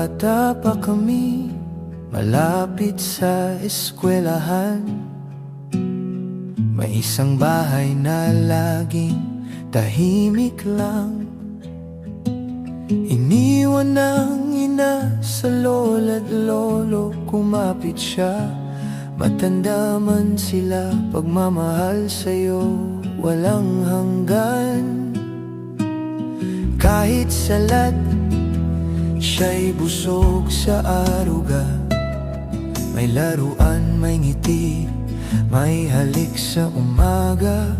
bata pa kami, malapit sa eskwelahan, may isang bahay na laging tahimik lang. Iniwan ng ina sa lola't lolo, kumapit siya. Matanda man sila, pagmamahal sa'yo walang hanggan. Kahit salat, siya'y busog sa aruga. May laruan, may ngiti, may halik sa umaga.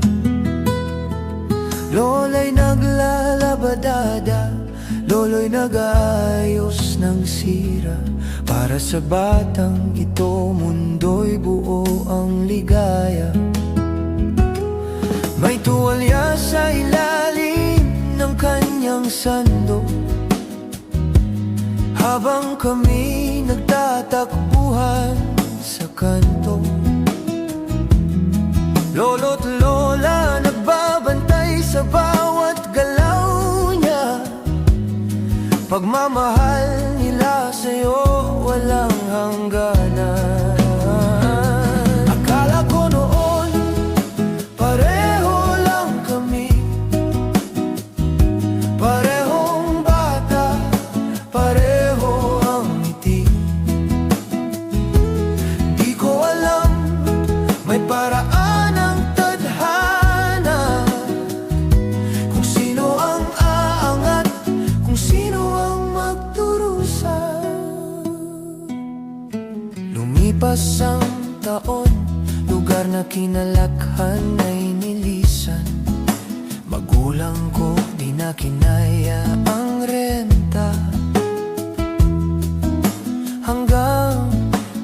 Lola'y naglalabadada, lolo'y nag-aayos ng sira. Para sa batang ito, mundo'y buo ang ligaya. May tuwalya sa ilalim ng kanyang sando, habang kami nagtatakbuhan sa kanto. Lolo't lola nagbabantay sa bawat galaw niya. Pagmamahal nila sa'yo walang hangganan. Akala ko noon pareho lang kami, parehong bata, pareho ang ngiti. Di ko alam, may paraan ang tadhana, kung sino ang aangat, kung sino ang magturusa. Lumipas ang taon, lugar na kinalakhan ay nilisan. Magulang ko di na kinaya ang renta, hanggang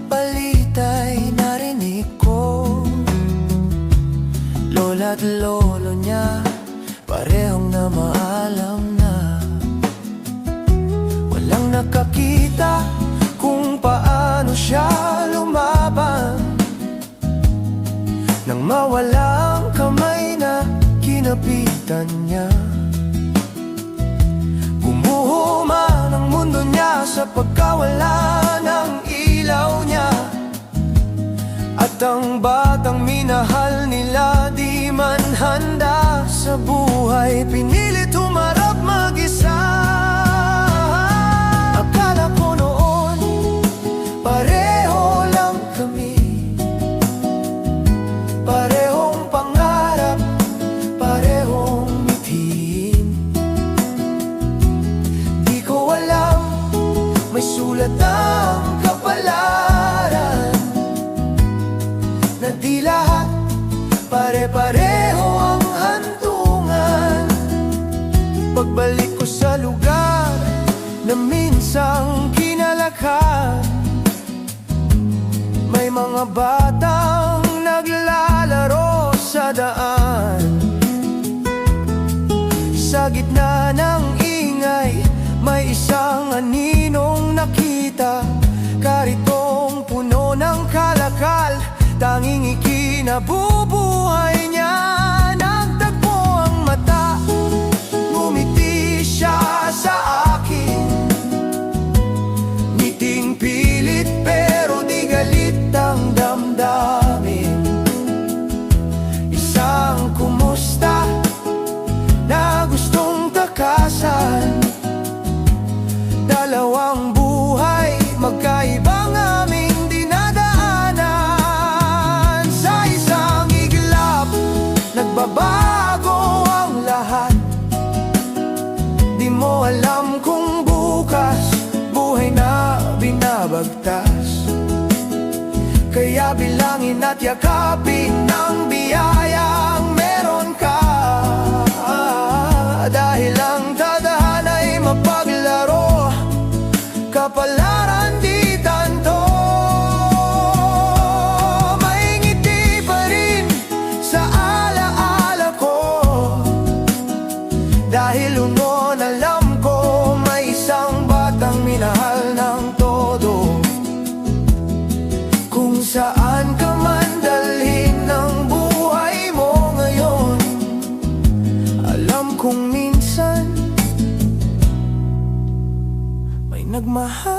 balita'y narinig ko. Lola't lolo niya parehong namaalam na. Walang nakakita kung paano siya lumaban, nang mawala ang kamay na kinapitan niya. Gumuho man ang mundo niya sa pagkawala ng ilaw niya. At ang batang minahal nila di man handa sa buhay, pinilit humarap mag-isa. Akala ko noon pareho lang kami, parehong pangarap, parehong mithiin. Di ko alam, may sulat ang kapalaran, na di lahat pare-pareho ang hantungan. Pagbalik ko sa lugar na minsang kinalakhan, may mga batang naglalaro sa daan. Sa gitna ng ingay, may isang aninong nakita, karitong puno ng kalakal, tanging ikinabubuhay niya. Nagtagpo ang mata, ngumiti siya sa akin, ngiting pilit pero di galit ang damdamin. Isang kumusta na gustong takasan, dalawang buhay magkaibang aming dinadaanan. Sa isang iglap, nagbabago ang lahat. Di mo alam kung bukas buhay na binabagtas. Kaya bilangin at yakapin ang biyayang meron ka, dahil ang tadhana'y mapaglaro, kapalaran di tanto. May ngiti pa rin sa alaala ko, dahil noon alam ko may isang batang minahal ng todo. Kung saan ka man dalhin ng buhay mo ngayon, alam kong minsan may pagmamahal